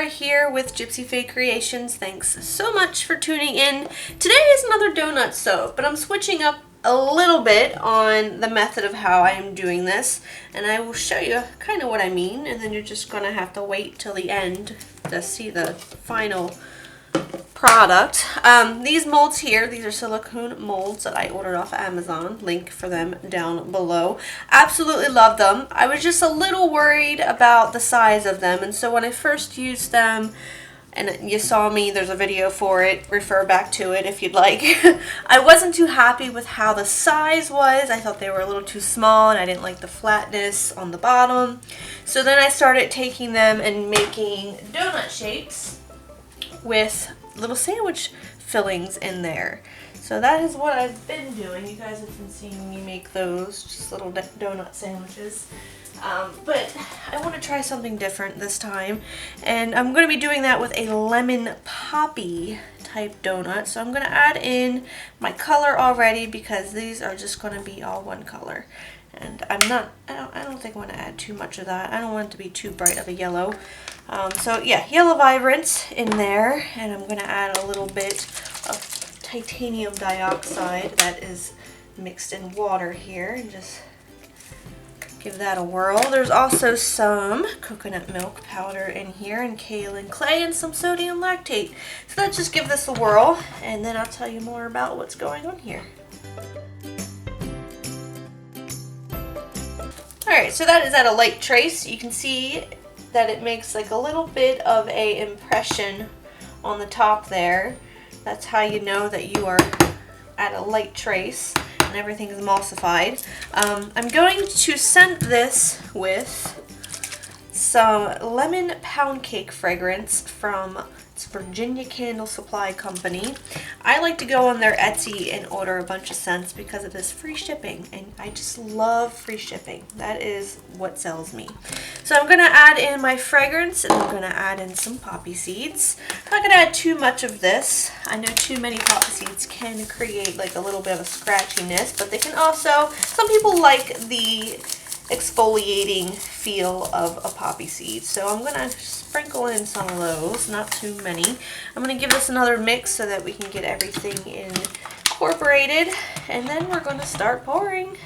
Sarah here with Gypsyfae Creations. Thanks so much for tuning in. Today is another donut soap, but I'm switching up a little bit on the method of how I am doing this, and I will show you kind of what I mean, and then you're just going to have to wait till the end to see the final product. These molds here, these are silicone molds that I ordered off Amazon. Link for them down below. Absolutely love them. I was just a little worried about the size of them, and so when I first used them, and you saw me, there's a video for it, refer back to it if you'd like. I wasn't too happy with how the size was. I thought they were a little too small and I didn't like the flatness on the bottom. So then I started taking them and making donut shapes with little sandwich fillings in there. So that is what I've been doing. You guys have been seeing me make those, just little donut sandwiches. But I want to try something different this time, and I'm going to be doing that with a lemon poppy type donut. So I'm going to add in my color already because these are just going to be all one color, and I don't think I want to add too much of that. I don't want it to be too bright of a yellow. So yeah, yellow vibrance in there, and I'm going to add a little bit of titanium dioxide that is mixed in water here, and just give that a whirl. There's also some coconut milk powder in here, and kaolin clay, and some sodium lactate. So let's just give this a whirl, and then I'll tell you more about what's going on here. Alright, so that is at a light trace. You can see that it makes like a little bit of a impression on the top there. That's how you know that you are at a light trace and everything is emulsified. I'm going to scent this with some lemon pound cake fragrance from Virginia Candle Supply Company. I like to go on their Etsy and order a bunch of scents because it is free shipping, and I just love free shipping. That is what sells me. So I'm going to add in my fragrance, and I'm going to add in some poppy seeds. I'm not going to add too much of this. I know too many poppy seeds can create like a little bit of a scratchiness, but they can also, some people like the exfoliating feel of a poppy seed. So I'm going to sprinkle in some of those, not too many. I'm going to give this another mix so that we can get everything incorporated, and then we're going to start pouring.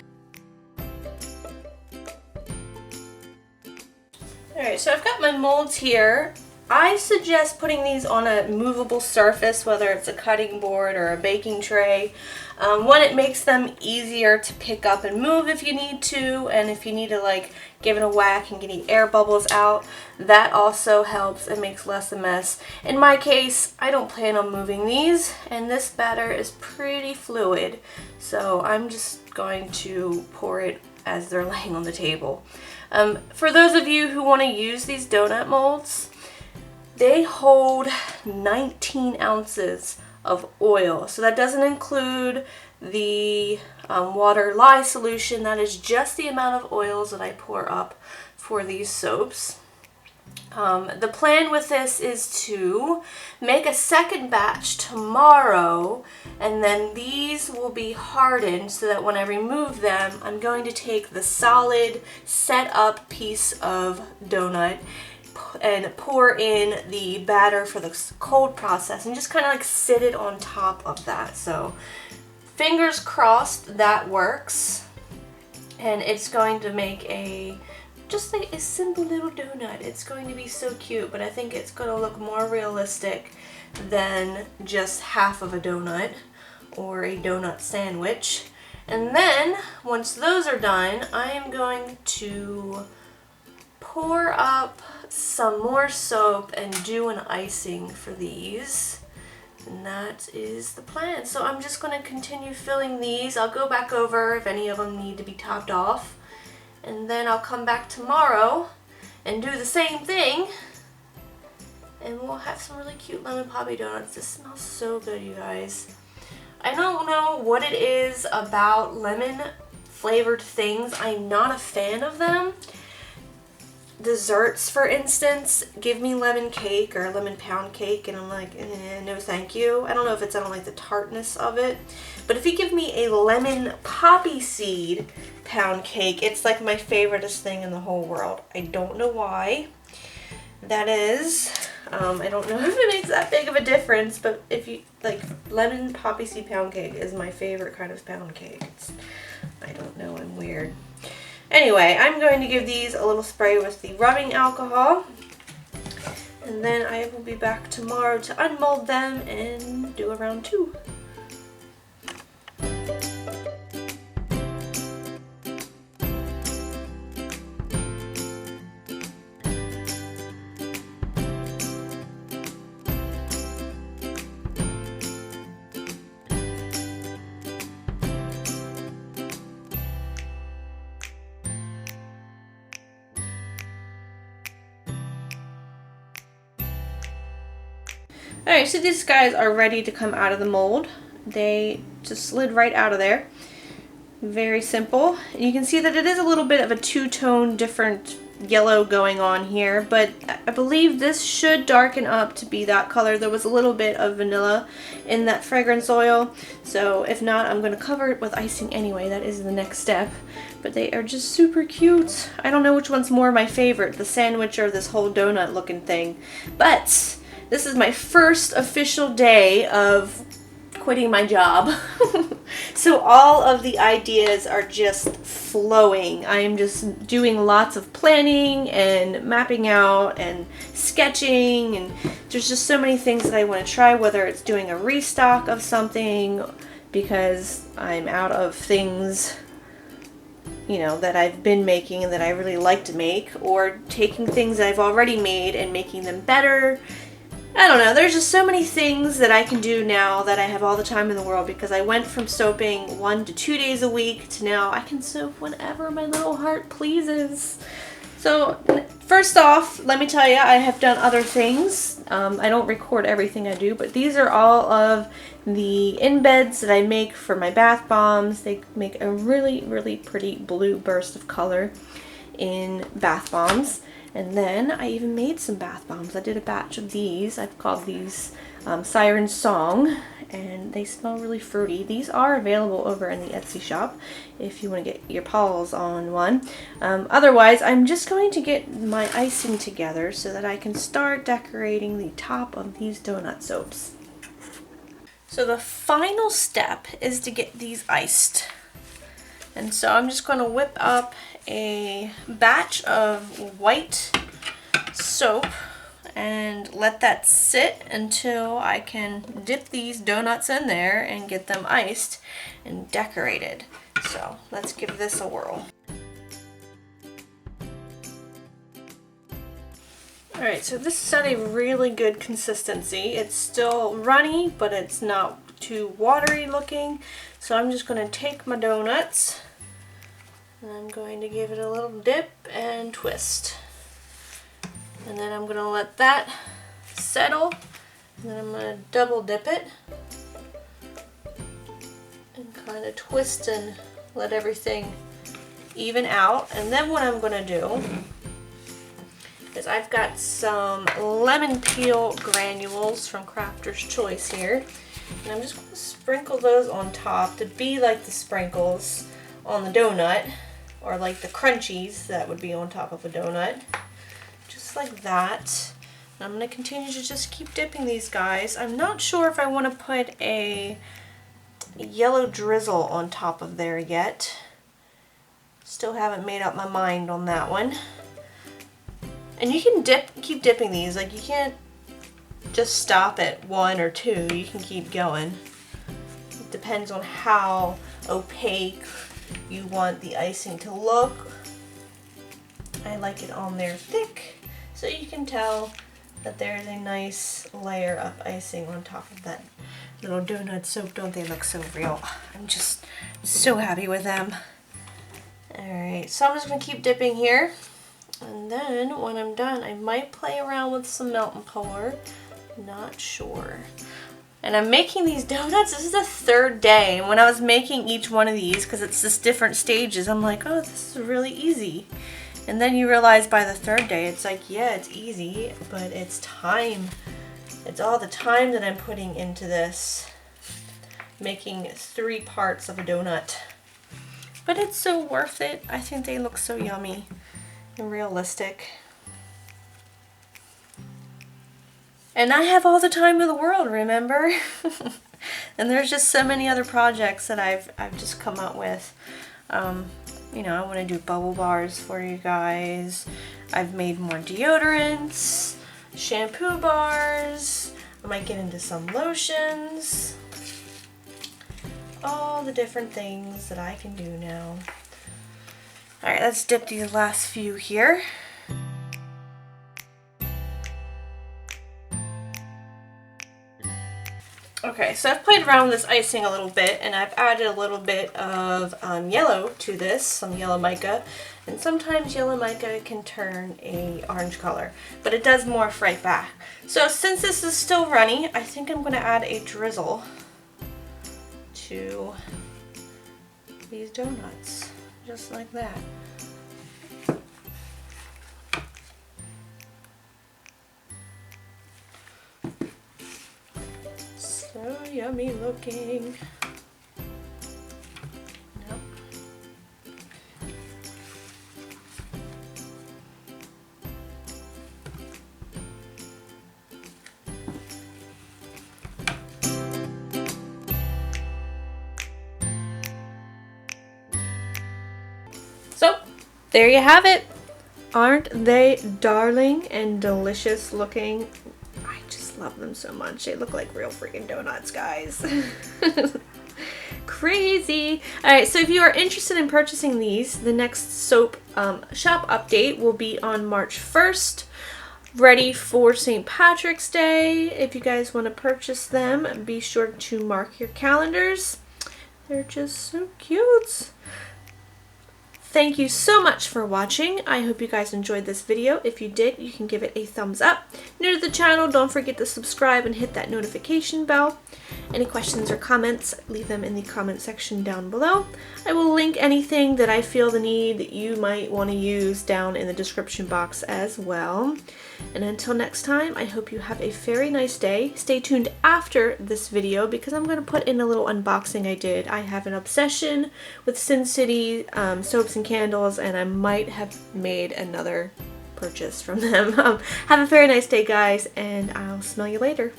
Alright, so I've got my molds here. I suggest putting these on a movable surface, whether it's a cutting board or a baking tray. One, it makes them easier to pick up and move if you need to, and if you need to like give it a whack and get any air bubbles out, that also helps and makes less a mess. In my case, I don't plan on moving these, and this batter is pretty fluid, so I'm just going to pour it as they're laying on the table. For those of you who want to use these donut molds, they hold 19 ounces of oil. So that doesn't include the water lye solution. That is just the amount of oils that I pour up for these soaps. The plan with this is to make a second batch tomorrow, and then these will be hardened so that when I remove them, I'm going to take the solid set up piece of donut and pour in the batter for the cold process and just kind of like sit it on top of that. So fingers crossed that works, and it's going to make just like a simple little donut. It's going to be so cute, but I think it's going to look more realistic than just half of a donut or a donut sandwich. And then once those are done, I am going to pour up some more soap and do an icing for these, and that is the plan. So I'm just going to continue filling these. I'll go back over if any of them need to be topped off, and then I'll come back tomorrow and do the same thing, and we'll have some really cute lemon poppy donuts. This smells so good, you guys. I don't know what it is about lemon flavored things. I'm not a fan of them. Desserts, for instance, give me lemon cake or lemon pound cake, and I'm like, no thank you. I don't know if it's, I don't like the tartness of it, but if you give me a lemon poppy seed pound cake, it's like my favoriteest thing in the whole world. I don't know why that is. I don't know if it makes that big of a difference, but if you like, lemon poppy seed pound cake is my favorite kind of pound cake. I don't know, I'm weird. Anyway, I'm going to give these a little spray with the rubbing alcohol. And then I will be back tomorrow to unmold them and do a round 2. Alright, so these guys are ready to come out of the mold. They just slid right out of there. Very simple. And you can see that it is a little bit of a two-tone different yellow going on here, but I believe this should darken up to be that color. There was a little bit of vanilla in that fragrance oil, so if not, I'm going to cover it with icing anyway. That is the next step. But they are just super cute. I don't know which one's more my favorite, the sandwich or this whole donut looking thing. But this is my first official day of quitting my job. So all of the ideas are just flowing. I am just doing lots of planning and mapping out and sketching, and there's just so many things that I want to try, whether it's doing a restock of something because I'm out of things, you know, that I've been making and that I really like to make, or taking things that I've already made and making them better. I don't know, there's just so many things that I can do now that I have all the time in the world, because I went from soaping 1 to 2 days a week to now I can soap whenever my little heart pleases. So first off, let me tell you, I have done other things. I don't record everything I do, but these are all of the embeds that I make for my bath bombs. They make a really, really pretty blue burst of color in bath bombs. And then I even made some bath bombs. I did a batch of these. I've called these Siren Song, and they smell really fruity. These are available over in the Etsy shop if you want to get your paws on one. Otherwise, I'm just going to get my icing together so that I can start decorating the top of these donut soaps. So the final step is to get these iced. And so I'm just going to whip up a batch of white soap and let that sit until I can dip these donuts in there and get them iced and decorated. So let's give this a whirl. Alright, so this is at a really good consistency. It's still runny, but it's not too watery looking. So I'm just going to take my donuts and I'm going to give it a little dip and twist. And then I'm going to let that settle. And then I'm going to double dip it and kind of twist and let everything even out. And then what I'm going to do is I've got some lemon peel granules from Crafter's Choice here. And I'm just going to sprinkle those on top to be like the sprinkles on the donut, or like the crunchies that would be on top of a donut. Just like that. And I'm going to continue to just keep dipping these guys. I'm not sure if I want to put a yellow drizzle on top of there yet. Still haven't made up my mind on that one. And you can keep dipping these. Like, you can't just stop at 1 or 2. You can keep going. It depends on how opaque you want the icing to look. I like it on there thick, so you can tell that there's a nice layer of icing on top of that little donut soap. Don't they look so real? I'm just so happy with them. Alright, so I'm just going to keep dipping here. And then when I'm done, I might play around with some melt and pour. Not sure. And I'm making these donuts. This is the 3rd day. And when I was making each one of these, because it's just different stages, I'm like, oh, this is really easy. And then you realize by the 3rd day, it's like, yeah, it's easy, but it's time. It's all the time that I'm putting into this, making 3 parts of a donut. But it's so worth it. I think they look so yummy and realistic. And I have all the time in the world, remember? And there's just so many other projects that I've just come up with. You know, I want to do bubble bars for you guys. I've made more deodorants, shampoo bars. I might get into some lotions. All the different things that I can do now. Alright, let's dip these last few here. Okay, so I've played around with this icing a little bit, and I've added a little bit of yellow to this, some yellow mica, and sometimes yellow mica can turn a orange color, but it does morph right back. So since this is still runny, I think I'm going to add a drizzle to these donuts, just like that. So yummy looking. Nope. So there you have it. Aren't they darling and delicious looking? Love them so much. They look like real freaking donuts, guys. Crazy. Alright, so if you are interested in purchasing these, the next soap shop update will be on March 1st, ready for St. Patrick's Day. If you guys want to purchase them, be sure to mark your calendars. They're just so cute. Thank you so much for watching. I hope you guys enjoyed this video. If you did, you can give it a thumbs up. New to the channel, don't forget to subscribe and hit that notification bell. Any questions or comments, leave them in the comment section down below. I will link anything that I feel the need that you might want to use down in the description box as well. And until next time, I hope you have a very nice day. Stay tuned after this video because I'm going to put in a little unboxing I did. I have an obsession with Sin City soaps and candles, and I might have made another purchase from them. Have a very nice day, guys, and I'll smell you later.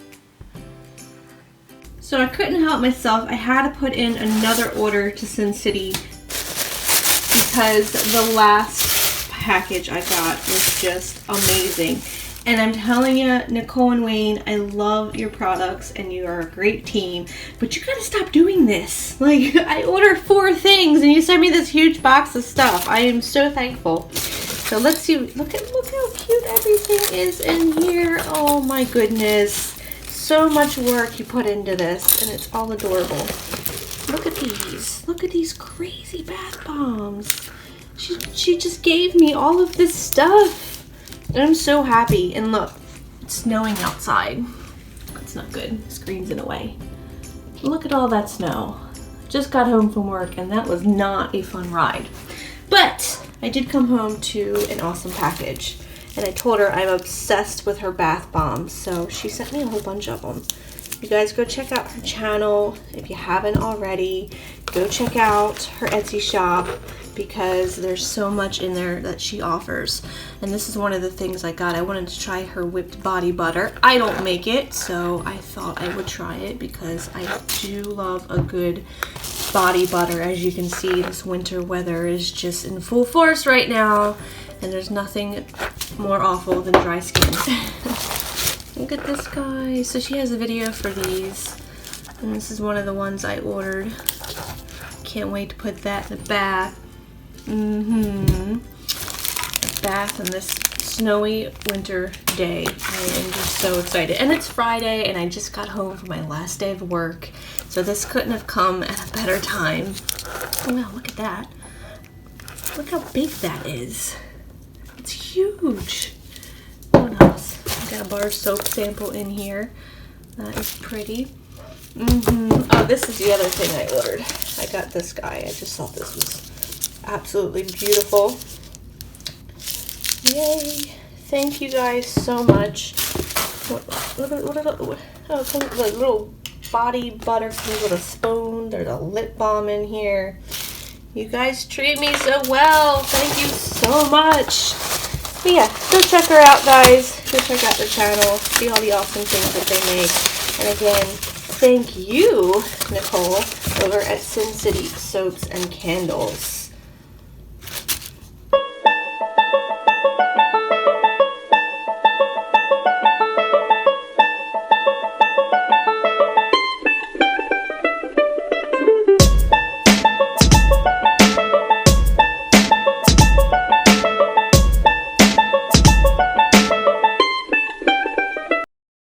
So I couldn't help myself. I had to put in another order to Sin City because the last package I got was just amazing. And I'm telling you, Nicole and Wayne, I love your products and you are a great team, but you gotta stop doing this. Like, I ordered 4 things and you sent me this huge box of stuff. I am so thankful. So let's see, look how cute everything is in here. Oh my goodness. So much work you put into this and it's all adorable. Look at these. Look at these crazy bath bombs. She just gave me all of this stuff. And I'm so happy. And look, it's snowing outside. That's not good. The screen's in the way. Look at all that snow. Just got home from work and that was not a fun ride. But I did come home to an awesome package. And I told her I'm obsessed with her bath bombs. So she sent me a whole bunch of them. You guys go check out her channel if you haven't already. Go check out her Etsy shop because there's so much in there that she offers. And this is one of the things I got. I wanted to try her whipped body butter. I don't make it, so I thought I would try it because I do love a good body butter. As you can see, this winter weather is just in full force right now, and there's nothing more awful than dry skin. Look at this, guys. So she has a video for these, and this is one of the ones I ordered. Can't wait to put that in the bath. The bath on this snowy winter day. I am just so excited. And it's Friday, and I just got home from my last day of work, so this couldn't have come at a better time. Oh wow, look at that. Look how big that is. It's huge. What else? I got a bar soap sample in here. That is pretty. Oh, this is the other thing I ordered. I got this guy. I just thought this was absolutely beautiful. Yay. Thank you guys so much. Oh, it comes with a little body butter. Comes with a spoon. There's a lip balm in here. You guys treat me so well. Thank you so much. But yeah, go check her out, guys. Go check out their channel. See all the awesome things that they make. And again, thank you, Nicole, over at Sin City Soaps and Candles.